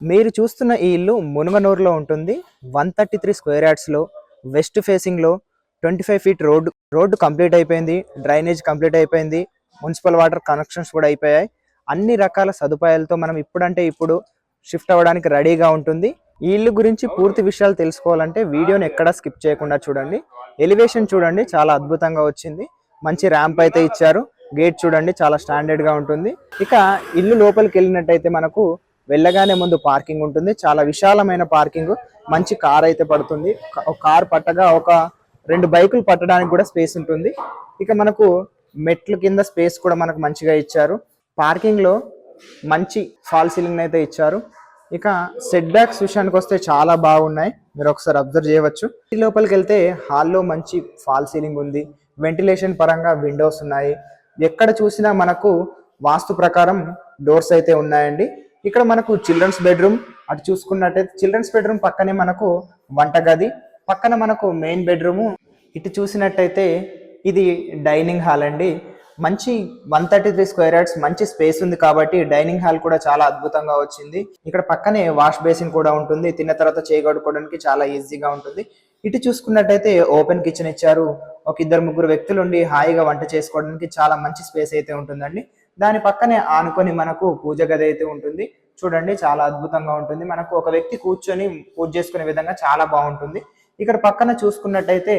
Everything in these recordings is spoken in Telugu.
మీరు చూస్తున్న ఈ ఇల్లు మునుగనూరులో ఉంటుంది. 133 స్క్వేర్ యార్డ్స్‌లో వెస్ట్ ఫేసింగ్‌లో 25 ఫీట్ రోడ్డు కంప్లీట్ అయిపోయింది. డ్రైనేజ్ కంప్లీట్ అయిపోయింది. మున్సిపల్ వాటర్ కనెక్షన్స్ కూడా అయిపోయాయి. అన్ని రకాల సదుపాయాలతో మనం ఇప్పుడంటే ఇప్పుడు షిఫ్ట్ అవ్వడానికి రెడీగా ఉంటుంది. ఈ ఇల్లు గురించి పూర్తి విషయాలు తెలుసుకోవాలంటే వీడియోని ఎక్కడా స్కిప్ చేయకుండా చూడండి. ఎలివేషన్ చూడండి, చాలా అద్భుతంగా వచ్చింది. మంచి ర్యాంప్ అయితే ఇచ్చారు. గేట్ చూడండి, చాలా స్టాండర్డ్గా ఉంటుంది. ఇక ఇల్లు లోపలికి వెళ్ళినట్టయితే మనకు వెళ్ళగానే ముందు పార్కింగ్ ఉంటుంది. చాలా విశాలమైన పార్కింగ్. మంచి కార్ అయితే పడుతుంది. ఒక కార్ పట్టగా ఒక 2 బైకులు పట్టడానికి కూడా స్పేస్ ఉంటుంది. ఇక మనకు మెట్ల కింద స్పేస్ కూడా మనకు మంచిగా ఇచ్చారు. పార్కింగ్ లో మంచి ఫాల్ సీలింగ్ అయితే ఇచ్చారు. ఇక సెట్ బ్యాక్స్ విషయానికి వస్తే చాలా బాగున్నాయి. మీరు ఒకసారి అబ్జర్వ్ చేయవచ్చు. ఈ లోపలికి వెళ్తే హాల్లో మంచి ఫాల్ సీలింగ్ ఉంది. వెంటిలేషన్ పరంగా విండోస్ ఉన్నాయి. ఎక్కడ చూసినా మనకు వాస్తు ప్రకారం డోర్స్ అయితే ఉన్నాయండి. ఇక్కడ మనకు చిల్డ్రన్స్ బెడ్రూమ్, అటు చూసుకున్నట్టయితే చిల్డ్రన్స్ బెడ్రూమ్ పక్కనే మనకు వంటగది, పక్కన మనకు మెయిన్ బెడ్రూము. ఇటు చూసినట్టయితే ఇది డైనింగ్ హాల్ అండి. మంచి 133 స్క్వేర్ యార్డ్స్, మంచి స్పేస్ ఉంది కాబట్టి డైనింగ్ హాల్ కూడా చాలా అద్భుతంగా వచ్చింది. ఇక్కడ పక్కనే వాష్ బేసిన్ కూడా ఉంటుంది. తిన్న తర్వాత చేయగడుకోవడానికి చాలా ఈజీగా ఉంటుంది. ఇటు చూసుకున్నట్టయితే ఓపెన్ కిచెన్ ఇచ్చారు. ఒక 2-3 వ్యక్తులు ఉండి హాయిగా వంట చేసుకోవడానికి చాలా మంచి స్పేస్ అయితే ఉంటుందండి. దాని పక్కనే ఆనుకొని మనకు పూజ గది అయితే ఉంటుంది. చూడండి, చాలా అద్భుతంగా ఉంటుంది. మనకు ఒక వ్యక్తి కూర్చొని పూజ చేసుకునే విధంగా చాలా బాగుంటుంది. ఇక్కడ పక్కన చూసుకున్నట్టయితే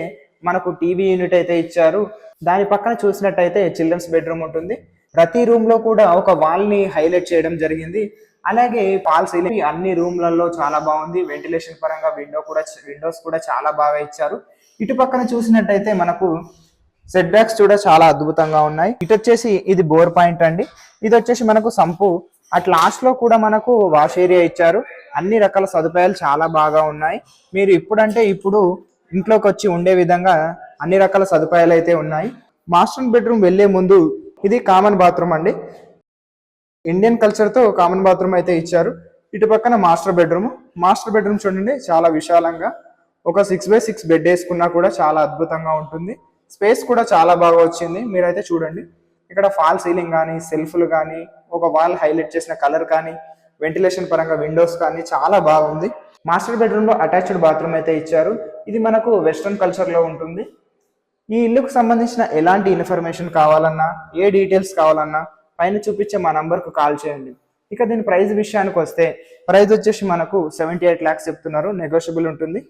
మనకు టీవీ యూనిట్ అయితే ఇచ్చారు. దాని పక్కన చూసినట్టయితే చిల్డ్రన్స్ బెడ్రూమ్ ఉంటుంది. ప్రతి రూమ్ లో కూడా ఒక వాల్ ని హైలైట్ చేయడం జరిగింది. అలాగే ఫాల్ సీలింగ్ అన్ని రూమ్లలో చాలా బాగుంది. వెంటిలేషన్ పరంగా విండోస్ కూడా చాలా బాగా ఇచ్చారు. ఇటు పక్కన చూసినట్టయితే మనకు సెట్ బ్యాక్స్ కూడా చాలా అద్భుతంగా ఉన్నాయి. ఇటు వచ్చేసి ఇది బోర్ పాయింట్ అండి. ఇది వచ్చేసి మనకు సంపు. అట్ లాస్ట్ లో కూడా మనకు వాష్ ఏరియా ఇచ్చారు. అన్ని రకాల సదుపాయాలు చాలా బాగా ఉన్నాయి. మీరు ఇప్పుడు ఇంట్లోకి వచ్చి ఉండే విధంగా అన్ని రకాల సదుపాయాలు అయితే ఉన్నాయి. మాస్టర్ బెడ్రూమ్ వెళ్లే ముందు ఇది కామన్ బాత్రూమ్ అండి. ఇండియన్ కల్చర్ తో కామన్ బాత్రూమ్ అయితే ఇచ్చారు. ఇటు పక్కన మాస్టర్ బెడ్రూమ్ చూడండి, చాలా విశాలంగా ఒక 6x6 బెడ్ వేసుకున్నా కూడా చాలా అద్భుతంగా ఉంటుంది. స్పేస్ కూడా చాలా బాగా వచ్చింది. మీరైతే చూడండి, ఇక్కడ ఫాల్ సీలింగ్ కానీ, సెల్ఫ్లు కానీ, ఒక వాల్ హైలైట్ చేసిన కలర్ కానీ, వెంటిలేషన్ పరంగా విండోస్ కానీ చాలా బాగుంది. మాస్టర్ బెడ్రూమ్ లో అటాచ్డ్ బాత్రూమ్ అయితే ఇచ్చారు. ఇది మనకు వెస్ట్రన్ కల్చర్ లో ఉంటుంది. ఈ ఇల్లుకు సంబంధించిన ఎలాంటి ఇన్ఫర్మేషన్ కావాలన్నా, ఏ డీటెయిల్స్ కావాలన్నా పైన చూపించే మా నంబర్కు కాల్ చేయండి. ఇక దీని ప్రైస్ విషయానికి వస్తే ప్రైస్ వచ్చేసి మనకు 78 lakhs చెప్తున్నారు. నెగోషియబుల్ ఉంటుంది.